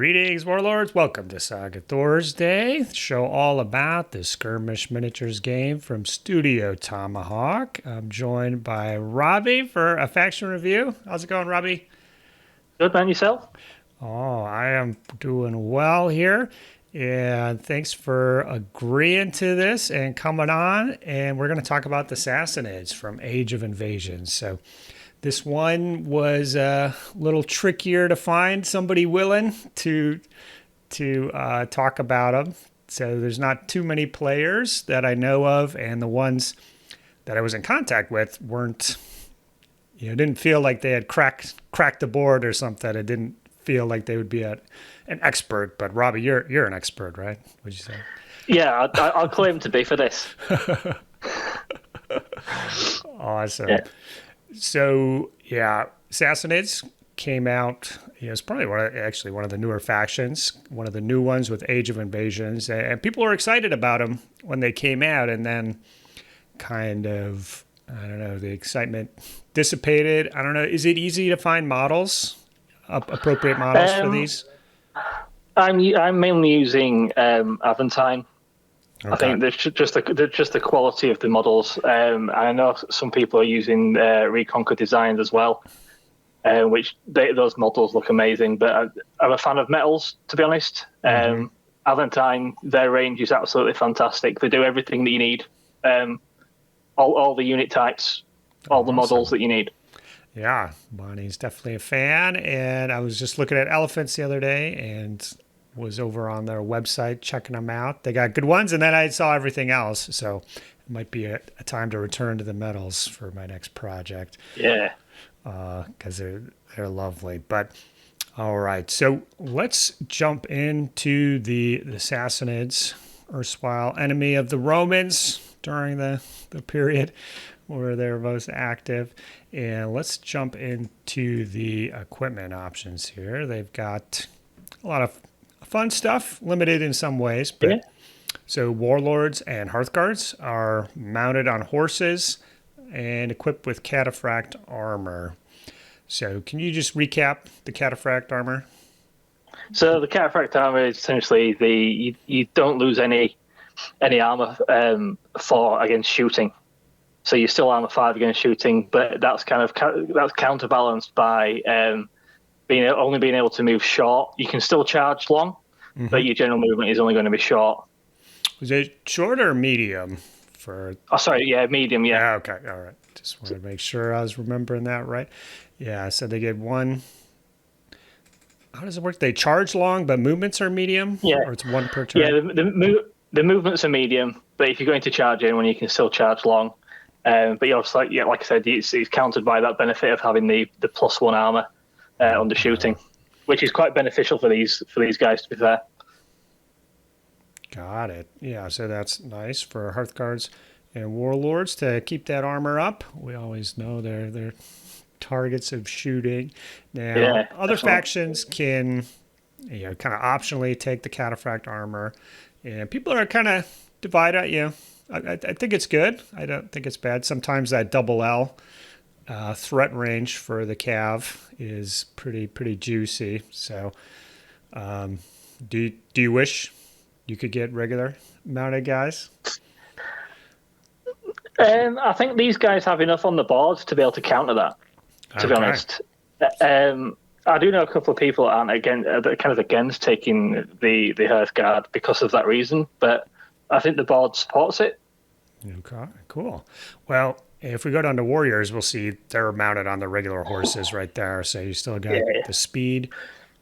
Greetings, Warlords. Welcome to Saga Thursday, the show all about the Skirmish Miniatures game from Studio Tomahawk. I'm joined by Robbie for a faction review. How's it going, Robbie? Good, man. Yourself? Oh, I am doing well here. And thanks for agreeing to this and coming on. And we're going to talk about the Sassanids from Age of Invasion. So this one was a little trickier to find somebody willing to talk about them. So there's not too many players that I know of, and the ones that I was in contact with weren't, didn't feel like they had cracked the board or something. It didn't feel like they would be an expert. But Robbie, you're an expert, right? Would you say? Yeah, I'll claim to be for this. Awesome. Yeah. So, Sassanids came out. It's probably one of the newer factions, one of the new ones with Age of Invasions. And people were excited about them when they came out, and then kind of, I don't know, the excitement dissipated. I don't know. Is it easy to find models, appropriate models for these? I'm mainly using Aventine. Okay. I think there's just the quality of the models. I know some people are using Reconquer Designs as well, which those models look amazing. But I'm a fan of metals, to be honest. Aventine, their range is absolutely fantastic. They do everything that you need. All the unit types, all the models that you need. Yeah, Monty's definitely a fan. And I was just looking at elephants the other day and was over on their website checking them out. They got good ones, and then I saw everything else. So it might be a time to return to the metals for my next project. Yeah. Because they're lovely. But all right, so let's jump into the Sassanids, erstwhile enemy of the Romans during the period where they're most active. And let's jump into the equipment options here. They've got a lot of fun stuff, limited in some ways. But So warlords and hearthguards are mounted on horses and equipped with cataphract armor. So can you just recap the cataphract armor? So the cataphract armor is essentially you don't lose any armor against shooting. So you're still armor 5 against shooting, but that's that's counterbalanced by only being able to move short. You can still charge long, but your general movement is only going to be short. Was it short or medium? Medium, yeah. Okay, all right. Just wanted to make sure I was remembering that right. Yeah, so they get one. How does it work? They charge long, but movements are medium? Yeah. Or it's one per turn? Yeah, the movements are medium, but if you're going to charge anyone, you can still charge long. But you're also, like I said, it's countered by that benefit of having the +1 armor under shooting, which is quite beneficial for these guys, to be fair. Got it. Yeah, so that's nice for hearthguards and warlords to keep that armor up. We always know they're targets of shooting. Now, other factions can kind of optionally take the cataphract armor, and people are kind of divided. I think it's good. I don't think it's bad. Sometimes that double L threat range for the cav is pretty juicy. So, do you wish you could get regular mounted guys? I think these guys have enough on the board to be able to counter that. To be honest, I do know a couple of people that aren't kind of against taking the Hearthguard because of that reason, but I think the board supports it. Okay, cool. Well, if we go down to warriors, we'll see they're mounted on the regular horses right there. So you still got the speed,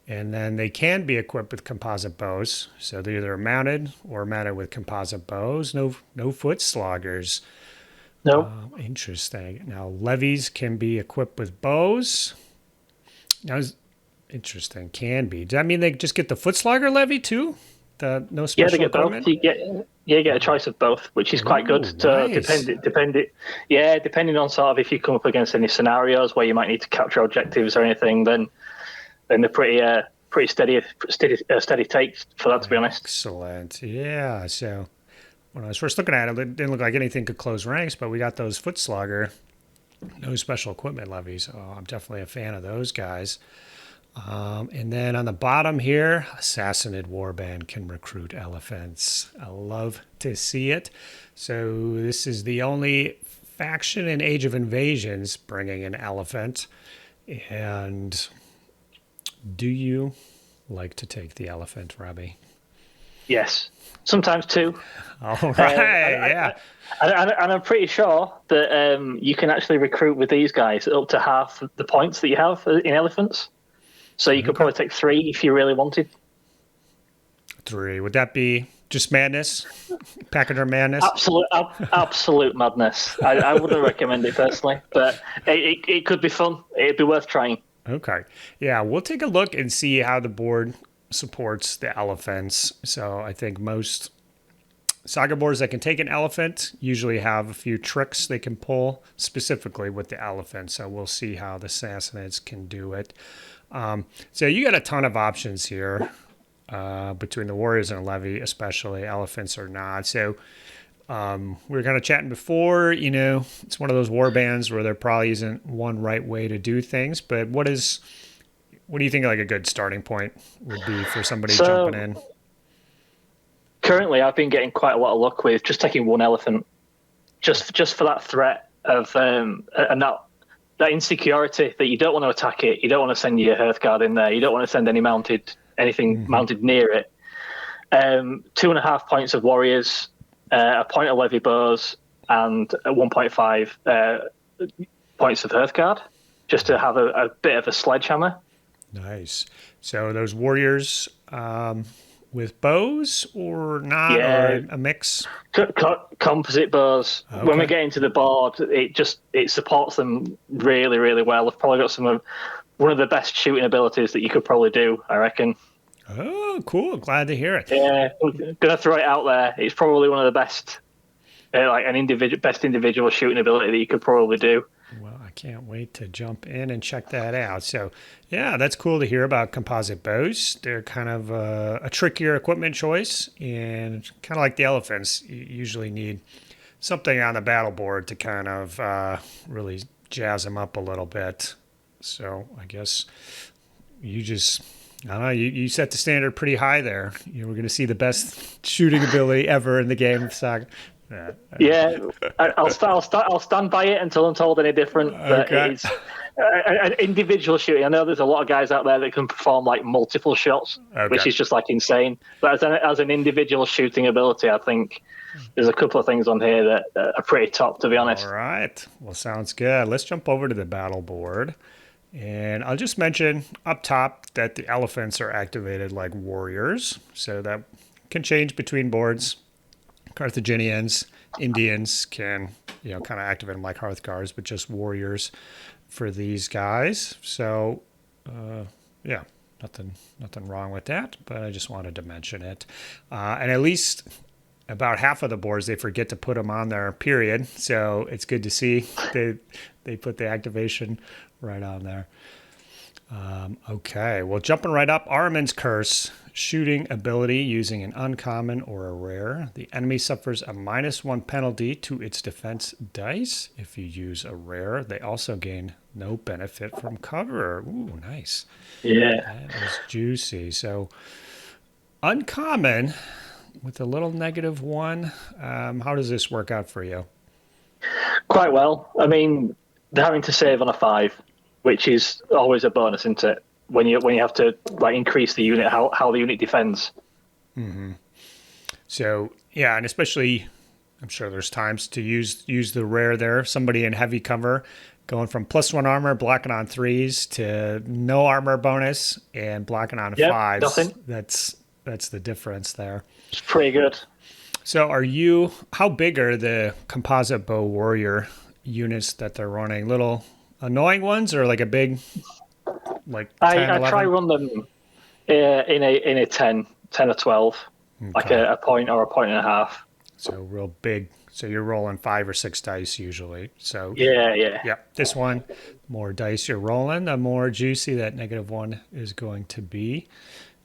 and then they can be equipped with composite bows. So they're either mounted or mounted with composite bows. No foot sloggers. No. Interesting. Now levies can be equipped with bows. Now, interesting. Can be. Does that mean they just get the foot slogger levy too? No special they get equipment? both. You get a choice of both, which is quite good. Nice. Depending on sort of if you come up against any scenarios where you might need to capture objectives or anything, then they're pretty steady takes for that, to be honest. Excellent. Yeah. So when I was first looking at it didn't look like anything could close ranks, but we got those foot slogger, no special equipment levies. Oh, I'm definitely a fan of those guys. And then on the bottom here, a Sassanid warband can recruit elephants. I love to see it. So this is the only faction in Age of Invasions bringing an elephant. And do you like to take the elephant, Robbie? Yes, sometimes two. All right, yeah. And I'm pretty sure that you can actually recruit with these guys up to half the points that you have in elephants. So you could probably take 3 if you really wanted. 3. Would that be just madness? Pachyderm madness? Absolute madness. I wouldn't recommend it personally, but it could be fun. It'd be worth trying. Okay. Yeah, we'll take a look and see how the board supports the elephants. So I think most Saga boards that can take an elephant usually have a few tricks they can pull specifically with the elephant. So we'll see how the Sassanids can do it. So you got a ton of options here between the warriors and levy, especially elephants or not. So we were kind of chatting before, it's one of those war bands where there probably isn't one right way to do things. But what do you think like a good starting point would be for somebody jumping in? Currently, I've been getting quite a lot of luck with just taking one elephant, just for that threat of and that insecurity that you don't want to attack it, you don't want to send your Hearthguard in there, you don't want to send anything mounted near it. 2.5 points of warriors, a point of levy bows, and 1.5 points of Hearthguard, just to have a bit of a sledgehammer. Nice. So those warriors with bows or not, or a mix? Composite bows. Okay. When we get into the board, it supports them really, really well. I've probably got one of the best shooting abilities that you could probably do, I reckon. Oh, cool. Glad to hear it. Yeah, I'm going to throw it out there. It's probably one of the best, best individual shooting ability that you could probably do. Well, I can't wait to jump in and check that out. So, yeah, that's cool to hear about composite bows. They're kind of a trickier equipment choice, and kind of like the elephants, you usually need something on the battle board to kind of really jazz them up a little bit. So I guess you just, I don't know, you set the standard pretty high there. We're going to see the best shooting ability ever in the game of Saga. Yeah, I'll stand by it until I'm told any different. But it's an individual shooting. I know there's a lot of guys out there that can perform like multiple shots, which is just like insane. But as an individual shooting ability, I think there's a couple of things on here that are pretty top, to be honest. All right. Well, sounds good. Let's jump over to the battle board. And I'll just mention up top that the elephants are activated like warriors. So that can change between boards. Carthaginians, Indians can, kind of activate them like Hearthguards, but just warriors for these guys. So, yeah, nothing wrong with that, but I just wanted to mention it. And at least about half of the boards, they forget to put them on there, period. So it's good to see they put the activation right on there. Okay, well, jumping right up, Ahriman's Curse. Shooting ability using an uncommon or a rare. The enemy suffers a -1 penalty to its defense dice. If you use a rare, they also gain no benefit from cover. Ooh, nice. Yeah. That is juicy. So, uncommon with a little -1. How does this work out for you? Quite well. I mean, they're having to save on a 5, which is always a bonus, isn't it? When you have to increase the unit, how the unit defends. Mm-hmm. So yeah, and especially, I'm sure there's times to use the rare there. Somebody in heavy cover, going from +1 armor, blocking on 3s, to no armor bonus and blocking on 5s. Nothing. That's the difference there. It's pretty good. So how big are the composite bow warrior units that they're running? Little annoying ones, or like a big? Like 10, I try run them in a 10 or 12, okay. Like a point or a point and a half. So real big. So you're rolling 5 or 6 dice usually. So yeah. This one, more dice you're rolling, the more juicy that -1 is going to be.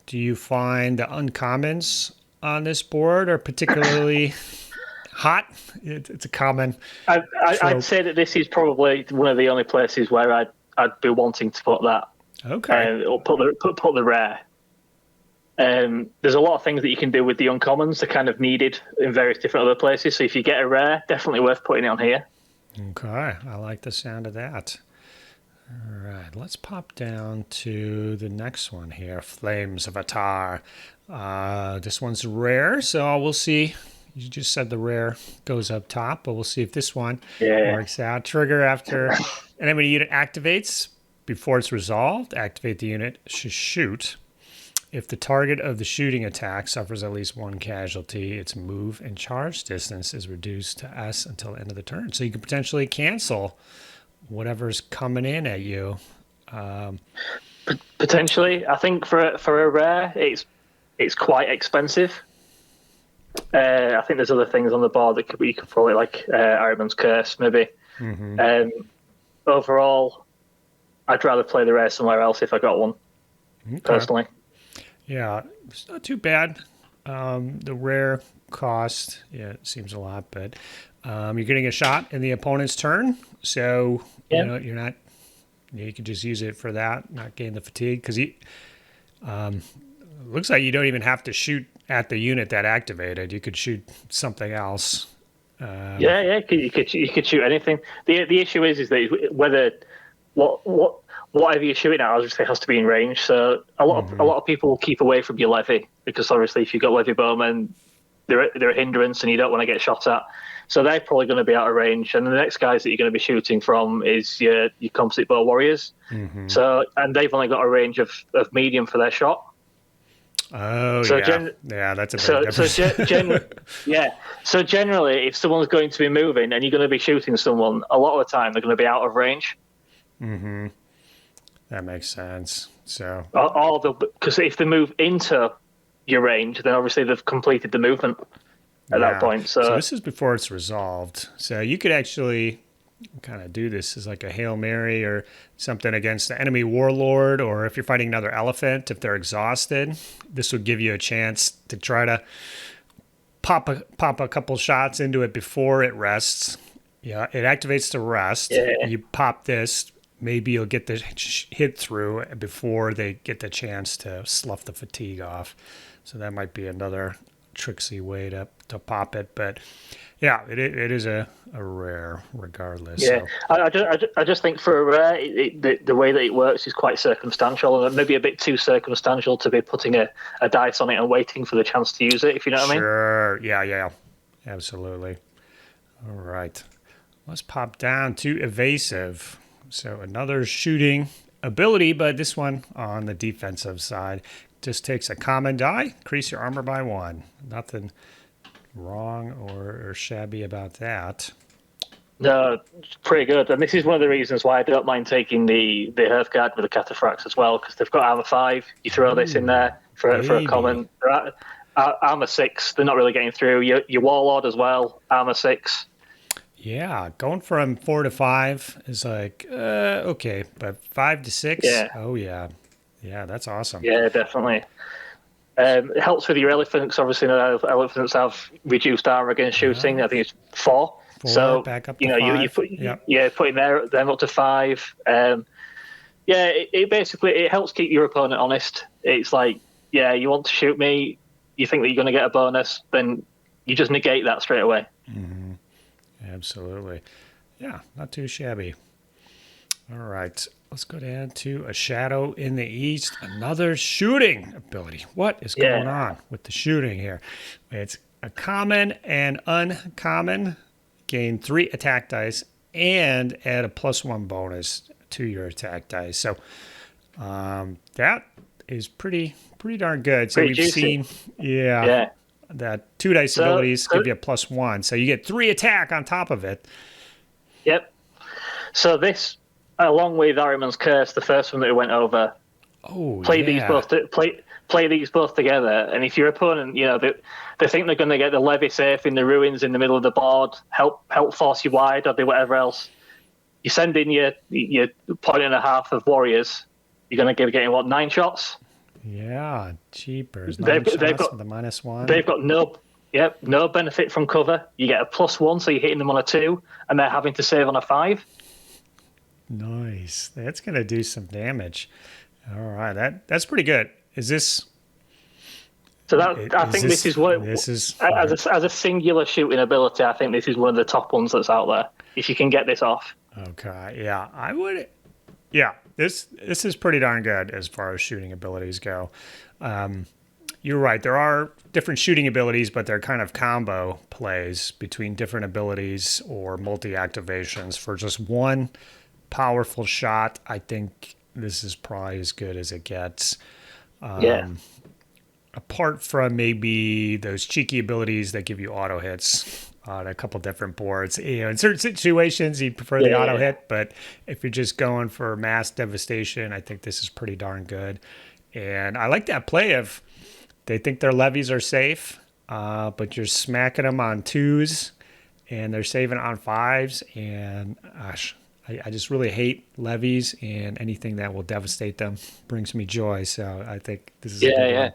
Do you find the uncommons on this board are particularly hot? It's a common. I'd say that this is probably one of the only places where I'd be wanting to put that. Okay. or put the rare. There's a lot of things that you can do with the uncommons. They're kind of needed in various different other places. So if you get a rare, definitely worth putting it on here. Okay. I like the sound of that. All right. Let's pop down to the next one here. Flames of Atar. This one's rare, so we'll see. You just said the rare goes up top, but we'll see if this one works out. Trigger after an enemy unit activates. Before it's resolved, activate the unit to shoot. If the target of the shooting attack suffers at least one casualty, its move and charge distance is reduced to S until the end of the turn. So you can potentially cancel whatever's coming in at you. Potentially. I think for a rare, it's quite expensive. I think there's other things on the board that you could probably like Ahriman's Curse, maybe. Overall, I'd rather play the rare somewhere else if I got one, personally. Yeah, it's not too bad. The rare cost, it seems a lot, but you're getting a shot in the opponent's turn, so you're not. You can just use it for that, not gain the fatigue, because looks like you don't even have to shoot at the unit that activated. You could shoot something else. You could shoot anything. The issue is that whether whatever you're shooting at, obviously has to be in range. So a lot of people will keep away from your levy, because obviously if you've got levy bowmen, they're a hindrance and you don't want to get shot at. So they're probably going to be out of range. And the next guys that you're going to be shooting from is your composite bow warriors. So and they've only got a range of medium for their shot. Oh, so that's a big difference. So generally, if someone's going to be moving and you're going to be shooting someone, a lot of the time they're going to be out of range. That makes sense. So, because if they move into your range, then obviously they've completed the movement at that point. So this is before it's resolved. So you could actually kind of do this as like a Hail Mary or something against the enemy warlord, or if you're fighting another elephant, if they're exhausted, this would give you a chance to try to pop a couple shots into it before it rests. Yeah, it activates to rest. You pop this, maybe you'll get the hit through before they get the chance to slough the fatigue off. So that might be another tricksy way to pop it, but yeah, it is a rare regardless. Yeah, so. I just think for a rare, the way that it works is quite circumstantial, and maybe a bit too circumstantial to be putting a dice on it and waiting for the chance to use it, if you know what I mean. Sure, yeah, absolutely. All right, let's pop down to evasive. So another shooting ability, but this one on the defensive side. Just takes a common die, increase your armor by 1. Nothing wrong or shabby about that. No, it's pretty good. And this is one of the reasons why I don't mind taking the Hearthguard with the Cataphracts as well, because they've got armor 5. You throw this in there for a common. Armor 6, they're not really getting through. Your Warlord as well, armor 6. Yeah, going from 4 to 5 is like, okay, but 5 to 6? Yeah. Oh, yeah. Yeah, that's awesome. Yeah, definitely. It helps with your elephants. Obviously, elephants have reduced armor against shooting. I think it's 4. So back up you to 5. Putting them up to 5. It basically helps keep your opponent honest. It's like, you want to shoot me, you think that you're going to get a bonus, then you just negate that straight away. Mm-hmm. Absolutely. Yeah, not too shabby. All right, let's go down to a Shadow in the East. Another shooting ability. What is going on with the shooting here? It's a common and uncommon. Gain 3 attack dice and add a +1 bonus to your attack dice. So that is pretty darn good. So we've seen, that 2 dice abilities give you a +1. So you get 3 attack on top of it. Yep. So this, along with Ahriman's Curse, the first one that we went over, play these both together. And if your opponent, they think they're going to get the levy safe in the ruins in the middle of the board, help force you wide, or do whatever else, you send in your 1.5 of warriors. You're going to be getting 9 shots. Yeah, cheapers. 9 shots with a -1. They've got no benefit from cover. You get a +1, so you're hitting them on a 2, and they're having to save on a 5. Nice. That's going to do some damage. All right, that's pretty good. Is this? So that I think this is what this is as a singular shooting ability. I think this is one of the top ones that's out there. If you can get this off. okay. Yeah, I would. Yeah, this is pretty darn good as far as shooting abilities go. You're right. There are different shooting abilities, but they're kind of combo plays between different abilities or multi-activations for just one powerful shot. I think this is probably as good as it gets. Yeah. Apart from maybe those cheeky abilities that give you auto hits on a couple different boards. In certain situations, you'd prefer the auto hit, but if you're just going for mass devastation, I think this is pretty darn good. And I like that play of they think their levies are safe, but you're smacking them on 2s, and they're saving on 5s. And gosh, I just really hate levies, and anything that will devastate them brings me joy. So I think this is a good one.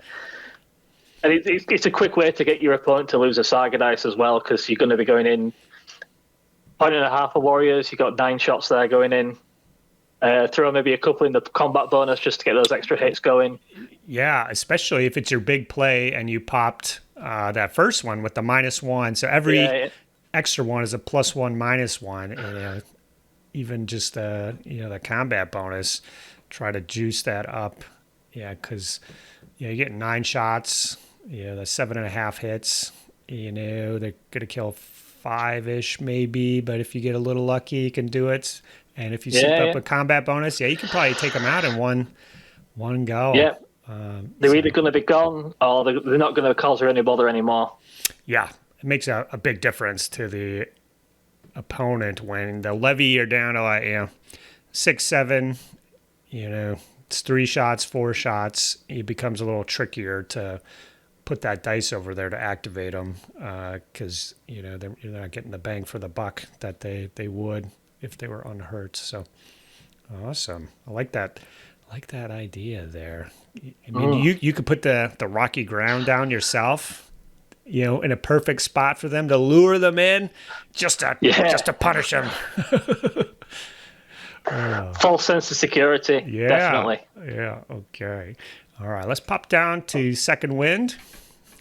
And it's a quick way to get your opponent to lose a Saga dice as well, because you're going to be going in 1.5 of warriors. You've got 9 shots there going in. Throw maybe a couple in the combat bonus just to get those extra hits going. Yeah, especially if it's your big play and you popped that first one with the -1. So every extra one is a +1, -1. And even just the combat bonus, try to juice that up. Yeah, because you get 9 shots. The 7.5 hits. They're gonna kill 5-ish maybe, but if you get a little lucky, you can do it. And if you soup up a combat bonus, you can probably take them out in one go. Yeah, they're either going to be gone or they're not going to cause her any bother anymore. Yeah, it makes a big difference to the opponent when the levy are down to like 6, 7. It's 3 shots, 4 shots. It becomes a little trickier to put that dice over there to activate them because they're not getting the bang for the buck that they would if they were unhurt. So awesome. I like that. I like that idea there. I mean, you could put the rocky ground down yourself, in a perfect spot for them to lure them in, just to punish them. False sense of security. Yeah, definitely. Yeah. Okay. All right. Let's pop down to Second Wind.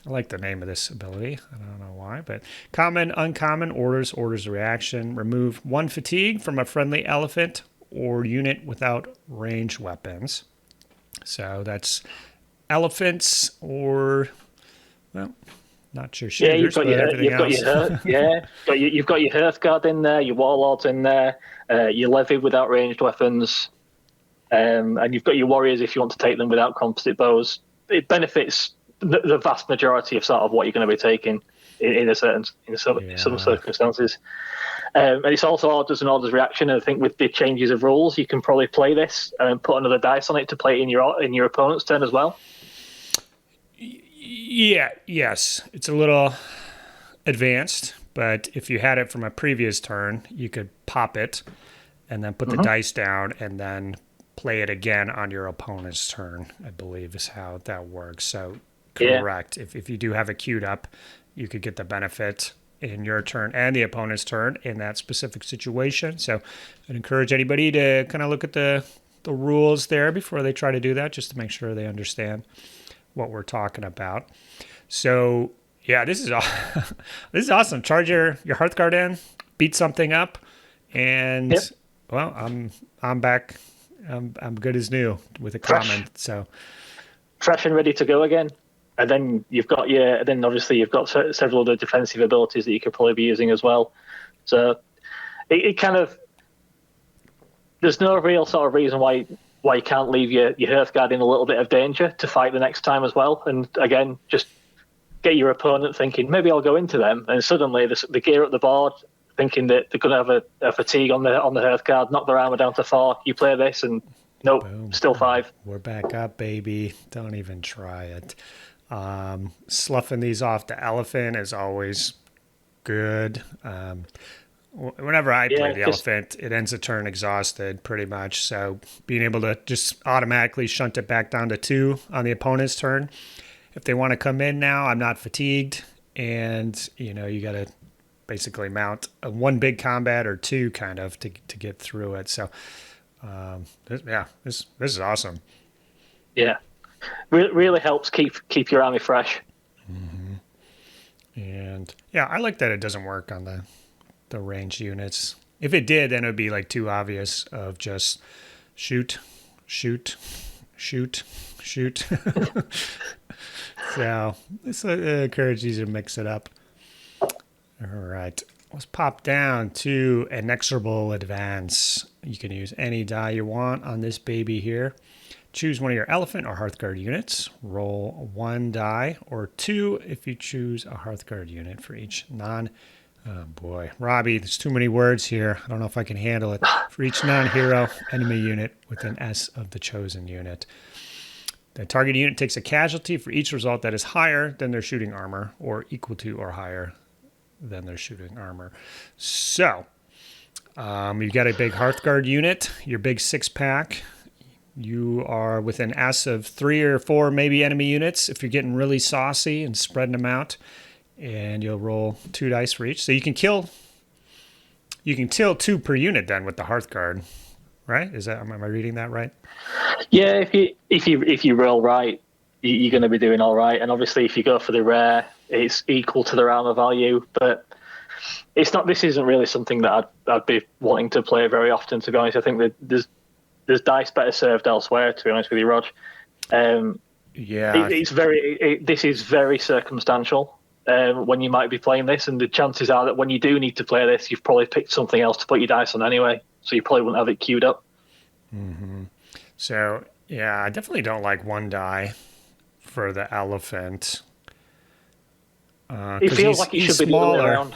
I like the name of this ability. I don't know why, but common, uncommon, orders reaction. Remove 1 fatigue from a friendly elephant or unit without ranged weapons. So that's elephants or, well, not sure shooters, but everything else. You've got your Hearthguard in there, your Warlords in there, your Levy without ranged weapons, and you've got your Warriors if you want to take them without composite bows. It benefits the vast majority of sort of what you're going to be taking in some circumstances. And it's also orders and orders reaction. And I think with the changes of rules, you can probably play this and put another dice on it to play it in your opponent's turn as well. Yeah, yes. It's a little advanced, but if you had it from a previous turn, you could pop it and then put the dice down and then play it again on your opponent's turn, I believe is how that works. So correct. Yeah. If you do have it queued up, you could get the benefit in your turn and the opponent's turn in that specific situation. So I'd encourage anybody to kind of look at the rules there before they try to do that, just to make sure they understand what we're talking about. So yeah, this is awesome. Charge your Hearthguard in, beat something up, and well, I'm back. I'm good as new with a common. So fresh and ready to go again. And then obviously you've got several other defensive abilities that you could probably be using as well. So it kind of, there's no real sort of reason why you can't leave your Hearthguard in a little bit of danger to fight the next time as well. And again, just get your opponent thinking, maybe I'll go into them. And suddenly the gear at the board, thinking that they're going to have a fatigue on the Hearthguard, knock their armor down to 4. You play this and nope, boom, still 5. We're back up, baby. Don't even try it. Sloughing these off the elephant is always good. Whenever I play the elephant, it ends the turn exhausted pretty much. So being able to just automatically shunt it back down to 2 on the opponent's turn. If they want to come in now, I'm not fatigued. And, you got to basically mount one big combat or 2 kind of to get through it. So, this is awesome. Yeah, really helps keep your army fresh. And yeah, I like that it doesn't work on the ranged units. If it did, then it would be like too obvious of just shoot, shoot, shoot, shoot. So this encourages you to mix it up. All right, let's pop down to Inexorable Advance. You can use any die you want on this baby here. Choose one of your Elephant or Hearthguard units. Roll 1 die or 2 if you choose a Hearthguard unit for each oh boy, Robbie, there's too many words here. I don't know if I can handle it. For each non-hero enemy unit with an S of the chosen unit. The target unit takes a casualty for each result that is higher than their shooting armor or equal to or higher than their shooting armor. So, you've got a big Hearthguard unit, your big 6-pack. You are with an S of 3 or 4 maybe enemy units if you're getting really saucy and spreading them out. And you'll roll 2 dice for each. So you can kill 2 per unit then with the Hearthguard, right? Am I reading that right? Yeah, if you roll right, you're going to be doing all right. And obviously, if you go for the rare, it's equal to their armor value. But it's not. This isn't really something that I'd be wanting to play very often. To be honest, I think that there's dice better served elsewhere. To be honest with you, Rodge. Yeah, this is very circumstantial. When you might be playing this, and the chances are that when you do need to play this, you've probably picked something else to put your dice on anyway, so you probably wouldn't have it queued up. Mm-hmm. So, yeah, I definitely don't like 1 die for the Elephant. It feels like it should be the other way around.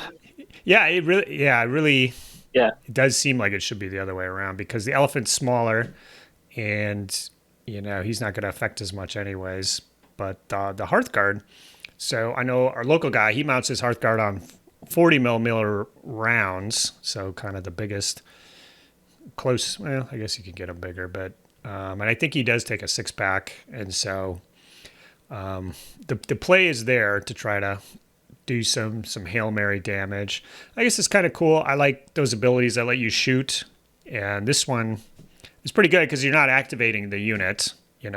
Yeah, it does seem like it should be the other way around because the Elephant's smaller, and he's not going to affect as much anyways. But the Hearthguard. So I know our local guy, he mounts his Hearthguard on 40 millimeter rounds. So kind of the biggest close. Well, I guess you could get them bigger, but, and I think he does take a 6-pack. And so, the play is there to try to do some Hail Mary damage. I guess it's kind of cool. I like those abilities that let you shoot. And this one is pretty good because you're not activating the unit,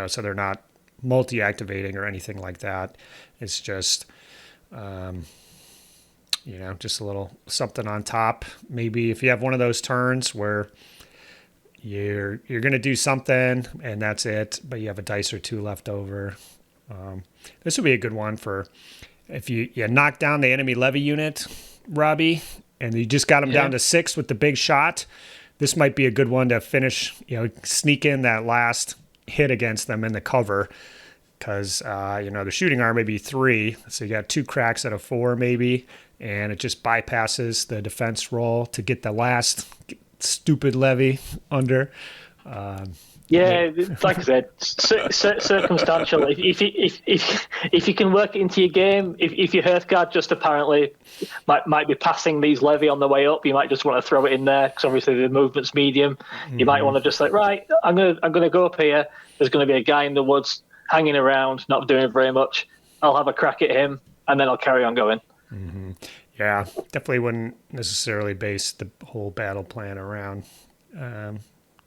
so they're not multi-activating or anything like that. It's just, just a little something on top. Maybe if you have one of those turns where you're going to do something and that's it, but you have a dice or 2 left over. This would be a good one for if you knock down the enemy levy unit, Robbie, and you just got them down to 6 with the big shot. This might be a good one to finish, sneak in that last hit against them in the cover. Because, the shooting arm may be 3, so you got 2 cracks out of 4 maybe, and it just bypasses the defense roll to get the last stupid levy under. Like I said, circumstantial. If you can work it into your game, if your Hearthguard just apparently might be passing these levy on the way up, you might just want to throw it in there because obviously the movement's medium. You might want to just right, I'm gonna go up here. There's going to be a guy in the woods hanging around, not doing very much. I'll have a crack at him, and then I'll carry on going. Mm-hmm. Yeah, definitely wouldn't necessarily base the whole battle plan around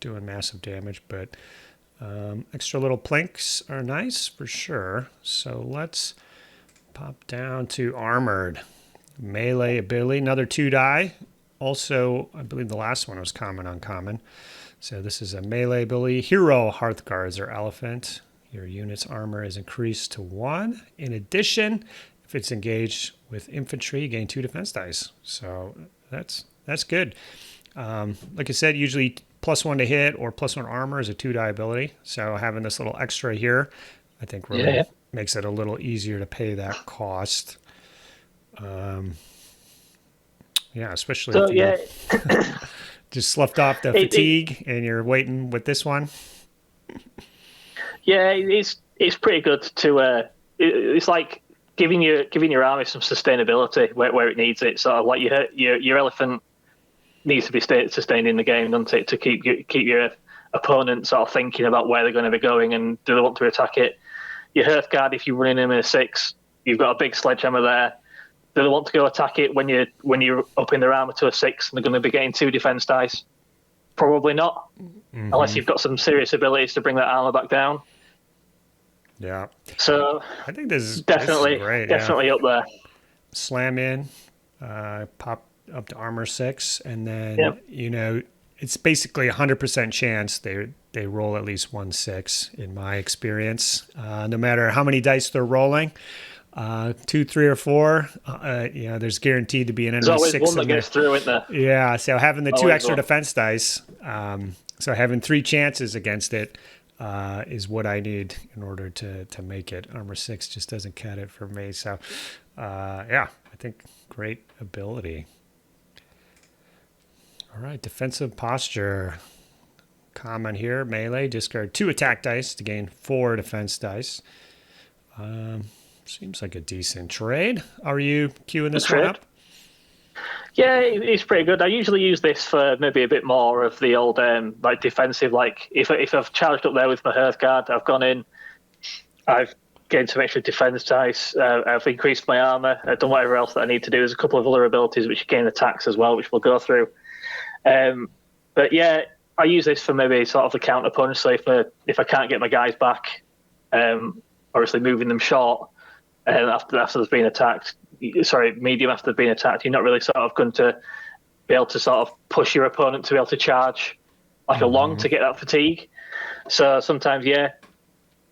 doing massive damage, but extra little plinks are nice for sure. So let's pop down to Armored. Melee ability, another 2 die. Also, I believe the last one was common, uncommon. So this is a melee ability. Hero Hearthguards or Elephant. Your unit's armor is increased to 1. In addition, if it's engaged with infantry, you gain 2 defense dice. So that's good. Like I said, usually +1 to hit or +1 armor is a 2 die ability. So having this little extra here, I think really makes it a little easier to pay that cost. Especially if you just sloughed off the fatigue and you're waiting with this one. Yeah, it's pretty good to. It's like giving your army some sustainability where it needs it. Sort of like your elephant needs to be sustained in the game, doesn't it, to keep your opponent sort of thinking about where they're going to be going and do they want to attack it. Your Hearthguard, if you're running them in a 6, you've got a big sledgehammer there. Do they want to go attack it when you're upping their armor to a 6 and they're going to be getting 2 defense dice? Probably not, unless you've got some serious abilities to bring that armor back down. Yeah. So I think this is definitely, great. Yeah. definitely up there. Slam in, pop up to armor 6, and then Yep. it's basically 100% chance they roll at least 1 6 in my experience. No matter how many dice they're rolling, 2, 3, or 4, there's guaranteed to be an There's enemy always 6 one that in there. gets through, isn't there? Yeah, so having the 2 Always extra one. defense dice, so having 3 chances against it is what I need in order to make it. Armor 6 just doesn't cut it for me. So, yeah, I think great ability. All right, defensive posture. Common here, melee. Discard 2 attack dice to gain 4 defense dice. Seems like a decent trade. Are you queuing this one up? Yeah, it's pretty good. I usually use this for maybe a bit more of the old like defensive. Like if I've charged up there with my Hearthguard, I've gone in, I've gained some extra defense dice, I've increased my armor, I've done whatever else that I need to do. There's a couple of other abilities which gain attacks as well, which we'll go through. But yeah, I use this for maybe sort of the counter punch. So if I can't get my guys back, obviously moving them short after they've been attacked. Sorry, medium after they've been attacked. You're not really sort of going to be able to sort of push your opponent to be able to charge like a long to get that fatigue. So sometimes, yeah,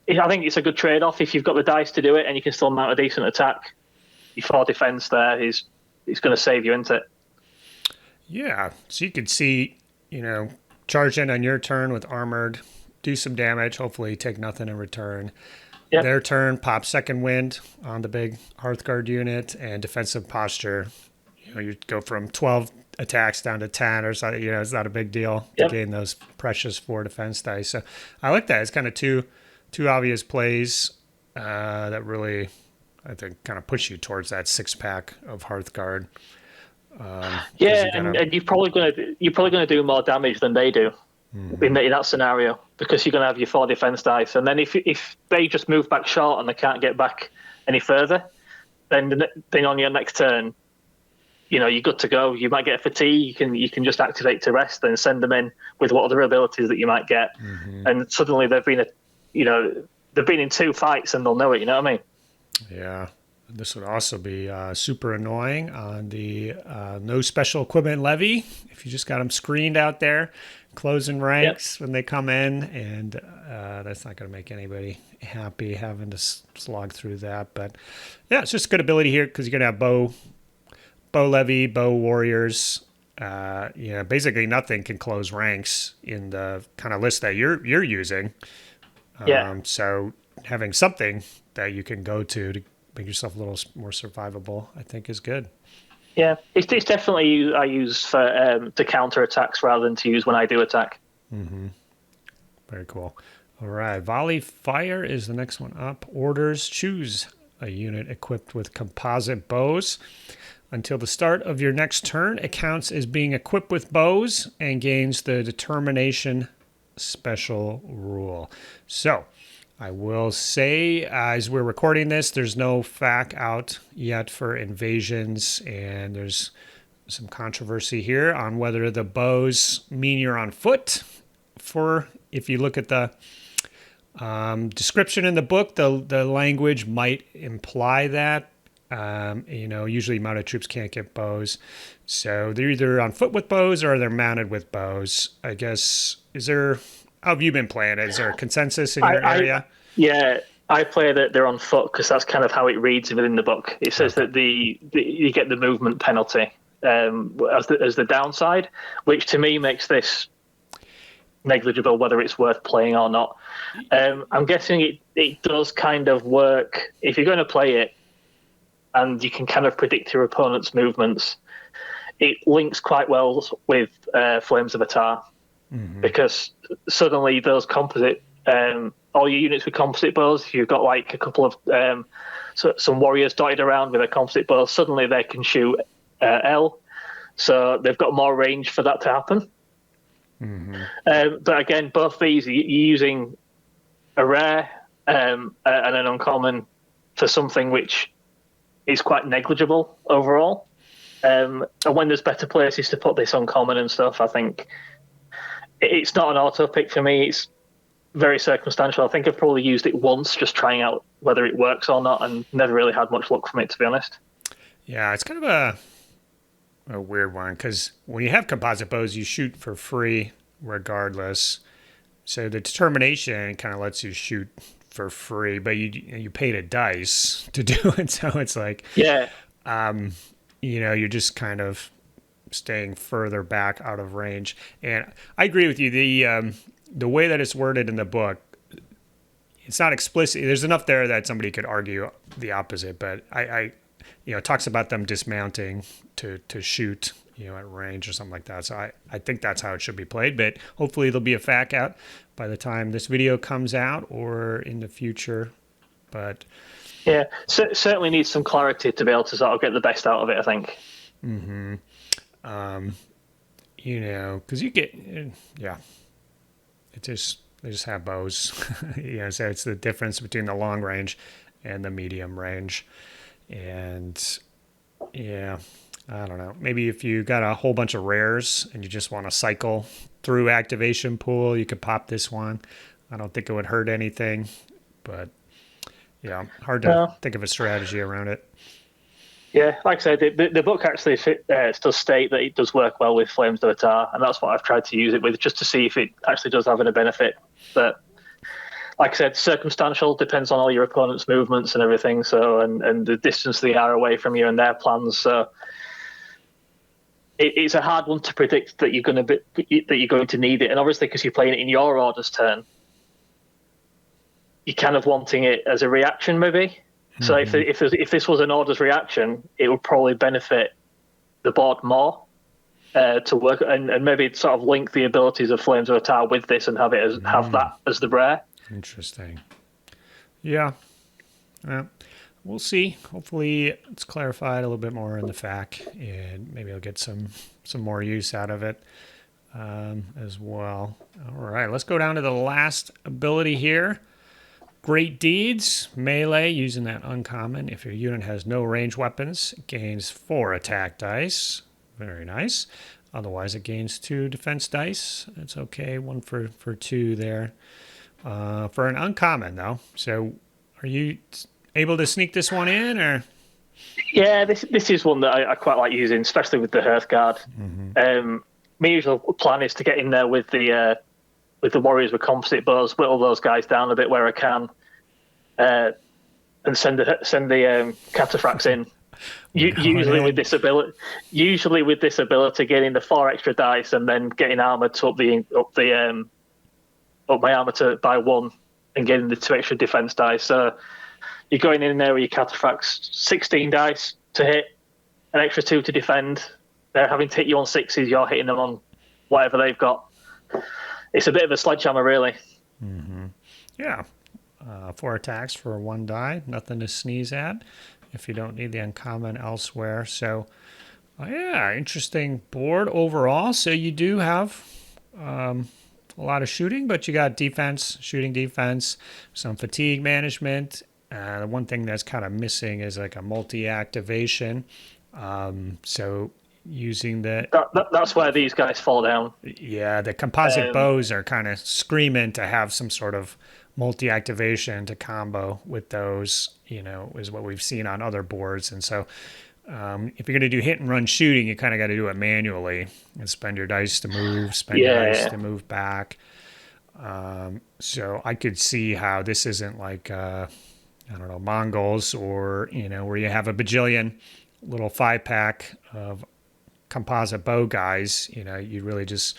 I think it's a good trade-off if you've got the dice to do it and you can still mount a decent attack. Your 4 defense there is going to save you, isn't it? Yeah, so you could see, charge in on your turn with armored, do some damage, hopefully take nothing in return. Yep. Their turn, pop second wind on the big Hearthguard unit, and defensive posture. You go from 12 attacks down to 10 or something. It's not a big deal to gain those precious 4 defense dice. So I like that. It's kind of two obvious plays that really, I think, kind of push you towards that 6-pack of Hearthguard. And you're probably going to do more damage than they do. In that scenario, because you're going to have your 4 defense dice, and then if they just move back short and they can't get back any further, then on your next turn, you're good to go. You might get a fatigue. You can just activate to rest and send them in with what other abilities that you might get, and suddenly they've been in 2 fights and they'll know it. You know what I mean? Yeah. This would also be super annoying on the no special equipment levy. If you just got them screened out there, closing ranks when they come in, and that's not going to make anybody happy having to slog through that. But yeah, it's just good ability here because you're going to have bow levy, bow warriors. Basically nothing can close ranks in the kind of list that you're using. So having something that you can go to make yourself a little more survivable, I think, is good. Yeah, it's definitely I use for to counter attacks rather than to use when I do attack. Very cool. All right, volley fire is the next one up. Orders: choose a unit equipped with composite bows. Until the start of your next turn, it counts as being equipped with bows and gains the determination special rule. So I will say, as we're recording this, there's no FAQ out yet for invasions, and there's some controversy here on whether the bows mean you're on foot. If you look at the description in the book, the language might imply that. Usually mounted troops can't get bows, so they're either on foot with bows or they're mounted with bows. I guess, how have you been playing it? Is there a consensus in your area? I play that they're on foot because that's kind of how it reads within the book. It says that you get the movement penalty as the downside, which to me makes this negligible whether it's worth playing or not. I'm guessing it does kind of work if you're going to play it and you can kind of predict your opponent's movements. It links quite well with Flames of Atar because suddenly those composite all your units with composite bows, you've got like a couple of some warriors dotted around with a composite bow, suddenly they can shoot L, so they've got more range for that to happen. But again, both these you're using a rare and an uncommon for something which is quite negligible overall. And when there's better places to put this uncommon and stuff, I think it's not an auto pick for me. very circumstantial. I think I've probably used it once, just trying out whether it works or not, and never really had much luck from it, to be honest. Yeah, it's kind of a weird one because when you have composite bows, you shoot for free regardless. So the determination kind of lets you shoot for free, but you paid a dice to do it. So it's like, yeah, you're just kind of staying further back out of range. And I agree with you. The way that it's worded in the book, it's not explicit. There's enough there that somebody could argue the opposite, but it talks about them dismounting to shoot, at range or something like that. So I think that's how it should be played, but hopefully there'll be a FAQ out by the time this video comes out or in the future. But yeah, certainly needs some clarity to be able to sort of get the best out of it, I think. Mm-hmm. Because you get, they just have bows, so it's the difference between the long range and the medium range. And yeah, I don't know. Maybe if you got a whole bunch of rares and you just want to cycle through activation pool, you could pop this one. I don't think it would hurt anything, but yeah, hard to think of a strategy around it. Yeah, like I said, the book actually does state that it does work well with Flames de Tar, and that's what I've tried to use it with, just to see if it actually does have any benefit. But like I said, circumstantial, depends on all your opponent's movements and everything. So, and the distance they are away from you and their plans. So, it's a hard one to predict that you're going to need it. And obviously, because you're playing it in your order's turn, you're kind of wanting it as a reaction, maybe. So if this was an order's reaction, it would probably benefit the board more to work, and maybe sort of link the abilities of Flames of Tar with this and have that as the rare. Interesting. Yeah. We'll see. Hopefully it's clarified a little bit more in the FAQ, and maybe I'll get some more use out of it as well. All right, let's go down to the last ability here. Great Deeds, melee, using that uncommon. If your unit has no range weapons, it gains 4 attack dice. Very nice. Otherwise, it gains 2 defense dice. That's okay. 1 for 2 there. For an uncommon, though. So are you able to sneak this one in, or? Yeah, this is one that I quite like using, especially with the Hearthguard. My usual plan is to get in there with the warriors with composite bows, whittle those guys down a bit where I can, and send the cataphracts in. Usually with this ability, getting the 4 extra dice and then getting armor to up my armor by 1 and getting the 2 extra defense dice. So you're going in there with your cataphracts, 16 dice to hit, an extra 2 to defend. They're having to hit you on 6s, you're hitting them on whatever they've got. It's a bit of a sledgehammer, really. Yeah. 4 attacks for 1 die. Nothing to sneeze at if you don't need the uncommon elsewhere. So, yeah, interesting board overall. So you do have a lot of shooting, but you got defense, shooting defense, some fatigue management. The one thing that's kind of missing is like a multi-activation. So using that's where these guys fall down. Yeah, the composite bows are kind of screaming to have some sort of multi-activation to combo with those, is what we've seen on other boards. And so if you're going to do hit and run shooting, you kind of got to do it manually and spend your dice to move, your dice to move back. So I could see how this isn't like Mongols, or where you have a bajillion little 5-pack of composite bow guys. You really just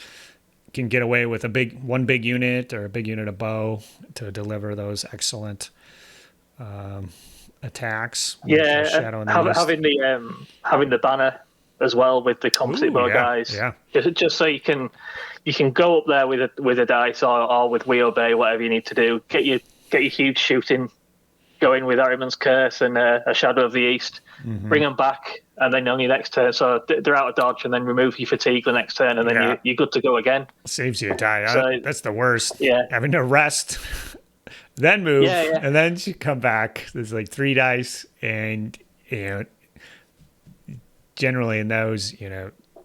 can get away with one big unit or a big unit of bow to deliver those excellent attacks. Yeah, having the banner as well with the composite bow guys. Yeah, just so you can go up there with a dice or with We Obey, whatever you need to do. Get your huge shooting going with Ahriman's Curse and a Shadow of the East. Bring them back, and then on your next turn, so they're out of dodge, and then remove your fatigue the next turn, and then you're good to go again. Saves you a die. That's the worst. Yeah, having to rest, then move, and then you come back. There's like 3 dice, and generally in those,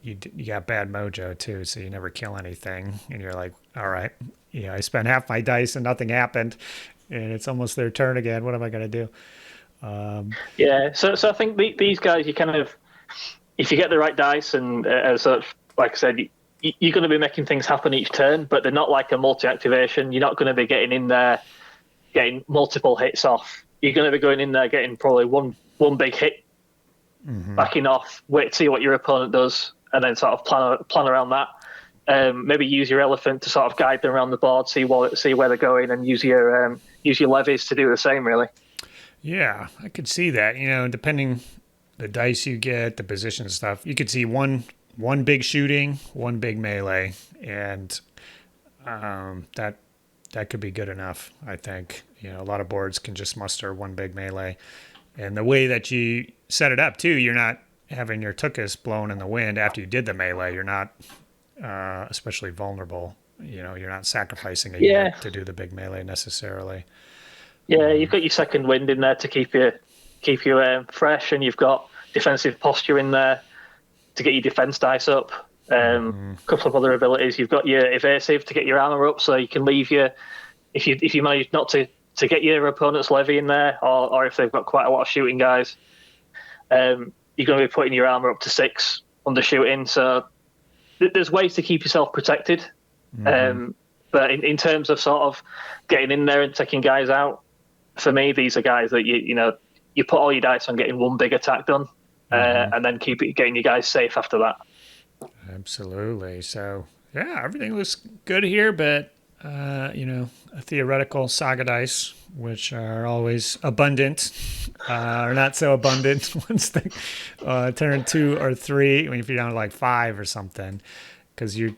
you got bad mojo too, so you never kill anything, and you're like, all right, I spent half my dice and nothing happened, and it's almost their turn again. What am I gonna do? Yeah, so I think these guys, you kind of, if you get the right dice and as such, like I said, you're going to be making things happen each turn, but they're not like a multi-activation. You're not going to be getting in there, getting multiple hits off. You're going to be going in there, getting probably one big hit, backing off, wait to see what your opponent does, and then sort of plan around that. Maybe use your elephant to sort of guide them around the board, see where they're going, and use your levies to do the same, really. Yeah, I could see that. Depending the dice you get, the position stuff, you could see one big shooting, one big melee, and that could be good enough. I think a lot of boards can just muster one big melee, and the way that you set it up too, you're not having your tuchus blown in the wind after you did the melee. You're not especially vulnerable. You're not sacrificing a unit to do the big melee necessarily. Yeah, you've got your second wind in there to keep you fresh, and you've got defensive posture in there to get your defense dice up. A couple of other abilities. You've got your evasive to get your armor up, so you can leave if you manage not to get your opponent's levy in there, or if they've got quite a lot of shooting guys, you're going to be putting your armor up to 6 under shooting. So there's ways to keep yourself protected. But in terms of sort of getting in there and taking guys out, for me, these are guys that you put all your dice on getting one big attack done, and then getting your guys safe after that. Absolutely. So yeah, everything looks good here, but a theoretical saga dice, which are always abundant, or not so abundant once they turn 2 or 3. If you're down to like 5 or something, because you're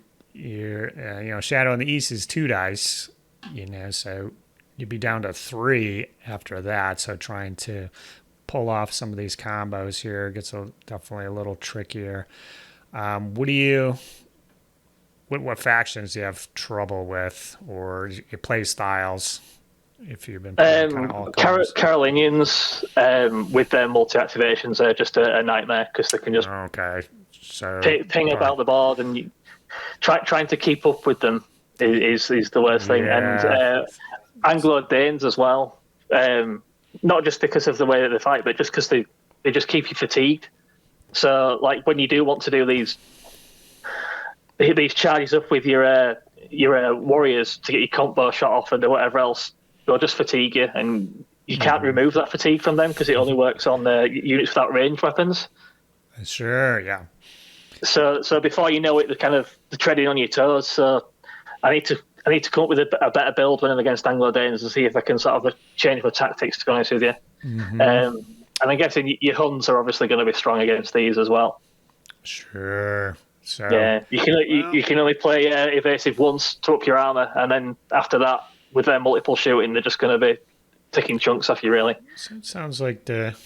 Shadow in the East is 2 dice, so you'd be down to 3 after that. So trying to pull off some of these combos here gets definitely a little trickier. What factions do you have trouble with, or your play styles? If you've been playing kind of all Carolinians with their multi-activations are just a nightmare, because they can just ping about the board, and trying to keep up with them is the worst thing. And Anglo-Danes as well, not just because of the way that they fight, but just because they just keep you fatigued. So like when you do want to do these charges up with your warriors to get your combo shot off and do whatever else, they'll just fatigue you, and you can't remove that fatigue from them because it only works on units without ranged weapons. Sure, yeah. So before you know it, they're treading on your toes. So I need to come up with a better build when I'm against Anglo-Danes and see if I can sort of change my tactics, to be honest with you. And I'm guessing your Huns are obviously going to be strong against these as well. Sure. So yeah, you can only play evasive once to up your armor, and then after that, with their multiple shooting, they're just going to be taking chunks off you, really. So it sounds like the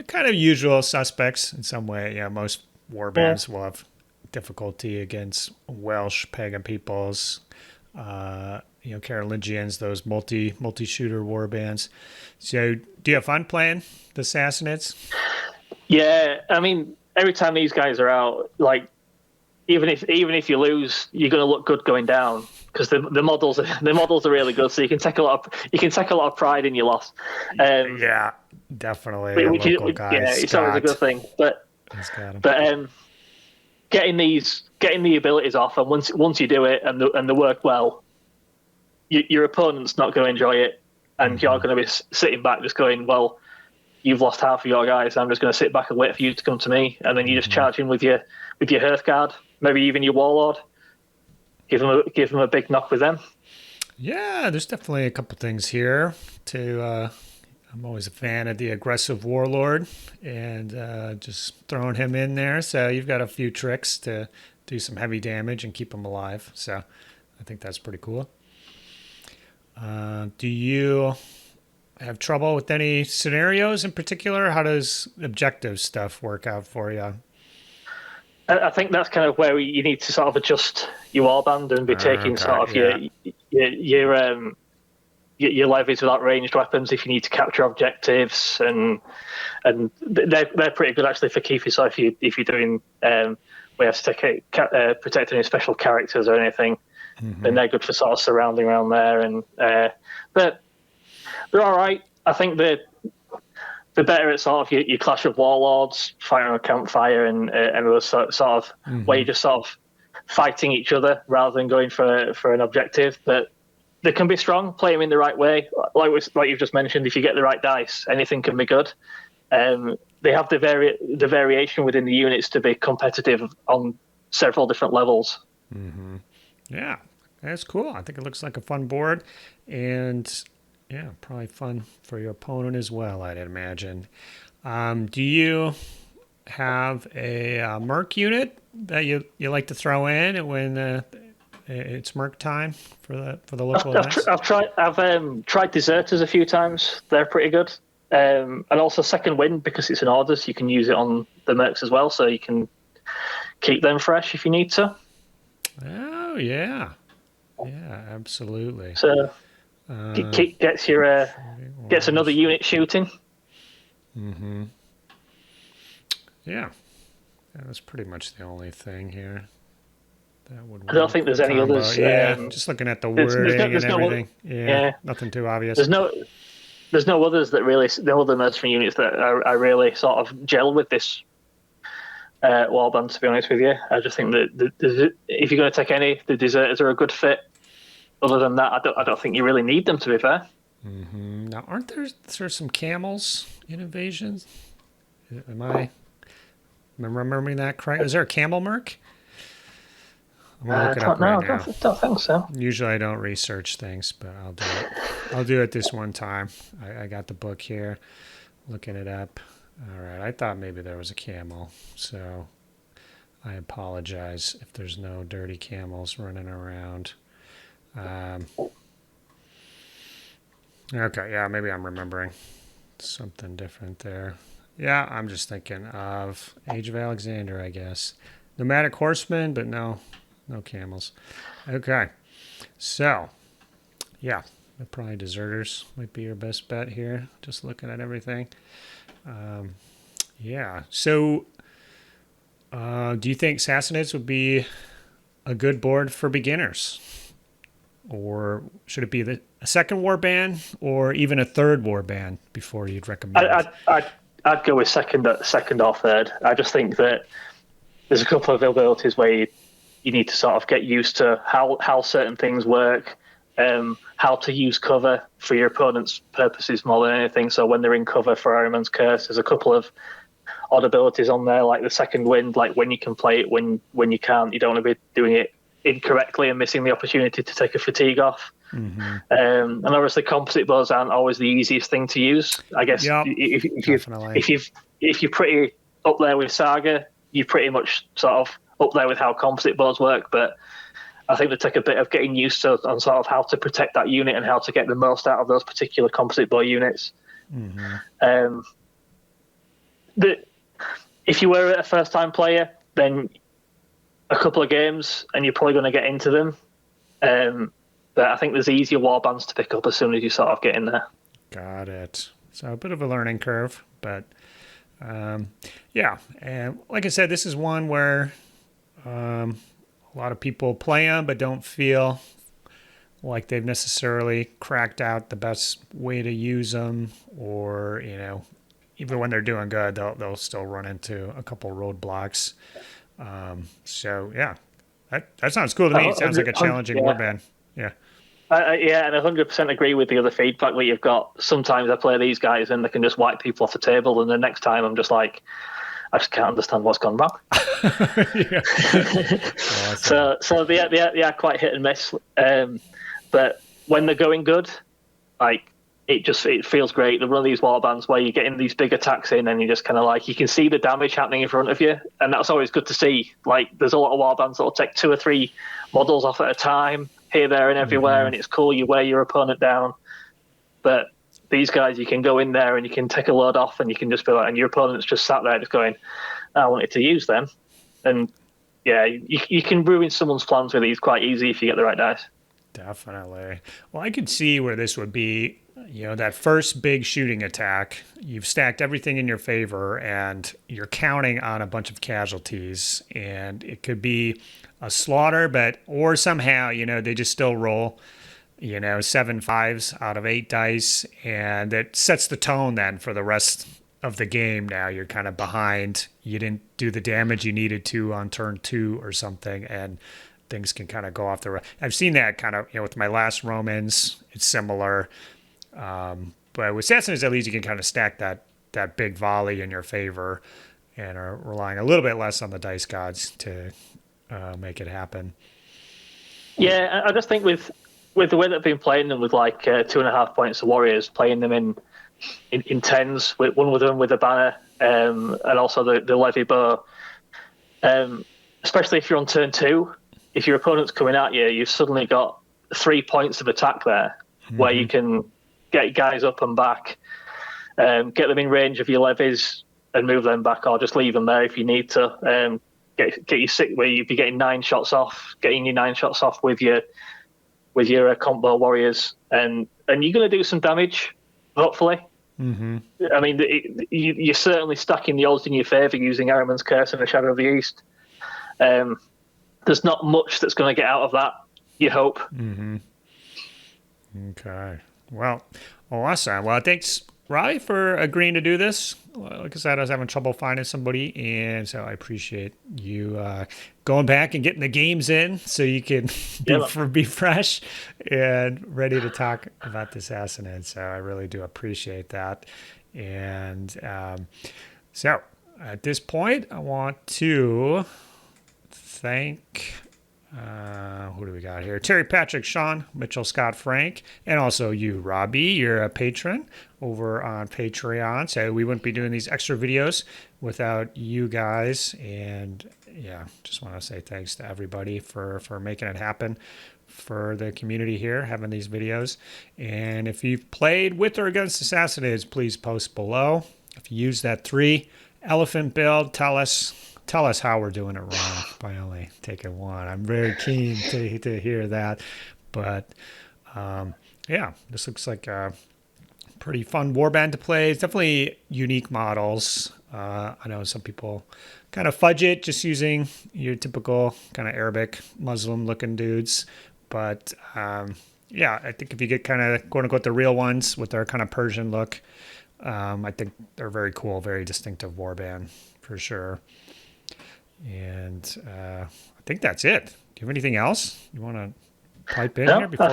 kind of usual suspects in some way. Yeah, most warbands will have difficulty against Welsh pagan peoples, Carolingians, those multi-shooter warbands. So do you have fun playing the Sassanids? Yeah, I mean, every time these guys are out, like even if you lose, you're going to look good going down, because the models are really good. So you can take a lot of pride in your loss. Yeah, definitely. It's always a good thing. But getting the abilities off, and once you do it and they work well, your opponent's not going to enjoy it, and you're going to be sitting back just going, well, you've lost half of your guys. I'm just going to sit back and wait for you to come to me, and then you just charge in with your Hearthguard, maybe even your Warlord. Give them a big knock with them. Yeah, there's definitely a couple things here to. I'm always a fan of the aggressive Warlord, and just throwing him in there. So you've got a few tricks to do some heavy damage and keep him alive. So I think that's pretty cool. Do you have trouble with any scenarios in particular? How does objective stuff work out for you? I think that's kind of where you need to sort of adjust your warband and be taking your levies without ranged weapons if you need to capture objectives, and they're pretty good actually for Keefe. So if you're doing when we have to protect any special characters or anything, then they're good for sort of surrounding around there. And but they're all right. I think they're better at sort of your Clash of Warlords, fighting on a campfire, and those sort of where you're just sort of fighting each other rather than going for an objective. But they can be strong. Play them in the right way, like you've just mentioned. If you get the right dice, anything can be good. They have the variation within the units to be competitive on several different levels. Yeah, that's cool. I think it looks like a fun board, and yeah, probably fun for your opponent as well, I'd imagine. Do you have a Merc unit that you like to throw in when it's Merc time for the local events? I've tried Deserters a few times. They're pretty good. And also Second Wind, because it's an orders, you can use it on the Mercs as well, so you can keep them fresh if you need to. Oh, yeah. Yeah, absolutely. So gets another unit shooting. Yeah. That's pretty much the only thing here. That would I don't think there's any others. Yeah, just looking at the wording and everything. Yeah, nothing too obvious. There's no others that really, the other mercenary units that I really sort of gel with this warband, to be honest with you. I just think that if you're going to take any, the Deserters are a good fit. Other than that, I don't think you really need them, to be fair. Now, aren't there some camels in Invasions? Am I remembering that correct? Is there a camel merc? I'm gonna look it up right now. I don't think so. Usually I don't research things, but I'll do it. I'll do it this one time. I got the book here, looking it up. All right, I thought maybe there was a camel, so I apologize if there's no dirty camels running around. Okay, yeah, maybe I'm remembering something different there. Yeah, I'm just thinking of Age of Alexander, I guess. Nomadic horsemen, but no camels. Okay, so yeah, probably Deserters might be your best bet here. Just looking at everything. Yeah. So, do you think Sassanids would be a good board for beginners, or should it be a second warband, or even a third warband before you'd recommend? I'd go with second or third. I just think that there's a couple of abilities where you need to sort of get used to how certain things work, how to use cover for your opponent's purposes more than anything. So when they're in cover for Iron Man's Curse, there's a couple of odd abilities on there, like the Second Wind, like when you can play it, when you can't. You don't want to be doing it incorrectly and missing the opportunity to take a fatigue off. And obviously composite bows aren't always the easiest thing to use. I guess if you're pretty up there with Saga, you're pretty much sort of up there with how composite bows work, but I think they take a bit of getting used to on sort of how to protect that unit and how to get the most out of those particular composite bow units. If you were a first-time player, then a couple of games and you're probably going to get into them. But I think there's easier warbands to pick up as soon as you sort of get in there. Got it. So a bit of a learning curve, but yeah. And like I said, this is one where a lot of people play them but don't feel like they've necessarily cracked out the best way to use them, or even when they're doing good, they'll still run into a couple roadblocks. So yeah, that sounds cool to me. It sounds like a challenging warband. Yeah. Yeah, and I 100% agree with the other feedback that you've got. Sometimes I play these guys and they can just wipe people off the table, and the next time I'm just like, I just can't understand what's gone wrong. So they are quite hit and miss. But when they're going good, like it feels great. They run these warbands where you're getting these big attacks in, and you just kind of like you can see the damage happening in front of you, and that's always good to see. Like there's a lot of warbands that'll take 2 or 3 models off at a time, here, there, and everywhere, and it's cool. You wear your opponent down, but these guys, you can go in there and you can take a load off, and you can just be like, and your opponent's just sat there just going, I wanted to use them, and yeah, you can ruin someone's plans with these quite easy if you get the right dice. Definitely. Well, I could see where this would be, that first big shooting attack. You've stacked everything in your favor and you're counting on a bunch of casualties. And it could be a slaughter, or somehow, they just still roll, 7 5s out of 8 dice. And it sets the tone then for the rest of the game. Now you're kind of behind. You didn't do the damage you needed to on turn 2 or something. And things can kind of go off the. I've seen that kind of, with my last Romans, it's similar. But with Sassanids, at least you can kind of stack that big volley in your favor and are relying a little bit less on the dice gods to make it happen. Yeah, I just think with the way that I've been playing them with like 2.5 points of warriors, playing them in tens, with one of them with a banner, and also the levy bow, especially if you're on turn 2, if your opponent's coming at you, you've suddenly got 3 points of attack there, where you can get guys up and back, get them in range of your levies and move them back, or just leave them there if you need to. Get you sick where you'd be getting 9 shots off, getting your 9 shots off with your combo warriors, and you're going to do some damage, hopefully. Mm-hmm. I mean, you're certainly stacking the odds in your favour using Ahriman's Curse and the Shadow of the East. There's not much that's going to get out of that, you hope. Mm-hmm. Okay. Well, awesome. Well, thanks, Robbie, for agreeing to do this. Like I said, I was having trouble finding somebody, and so I appreciate you going back and getting the games in so you can be fresh and ready to talk about the Sassanid. So I really do appreciate that. And so at this point, I want to thank, who do we got here? Terry, Patrick, Sean, Mitchell, Scott, Frank, and also you, Robbie. You're a patron over on Patreon. So we wouldn't be doing these extra videos without you guys. And yeah, just want to say thanks to everybody for making it happen for the community here, having these videos. And if you've played with or against the Sassanids, please post below. If you use that 3 elephant build, tell us how we're doing it wrong by only taking 1. I'm very keen to hear that. But yeah, this looks like a pretty fun warband to play. It's definitely unique models. I know some people kind of fudge it just using your typical kind of Arabic Muslim looking dudes. But yeah, I think if you get kind of quote unquote the real ones with their kind of Persian look, I think they're very cool, very distinctive warband for sure. And I think that's it. Do you have anything else you want to pipe in here before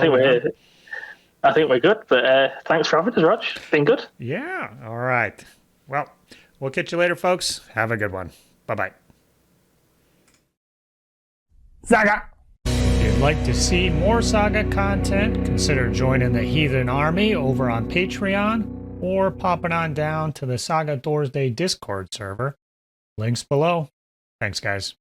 I think we're good. But thanks for having us, Rodge. Been good. Yeah. All right. Well, we'll catch you later, folks. Have a good one. Bye-bye. Saga! If you'd like to see more Saga content, consider joining the Heathen Army over on Patreon or popping on down to the Saga Thursday Discord server. Links below. Thanks, guys.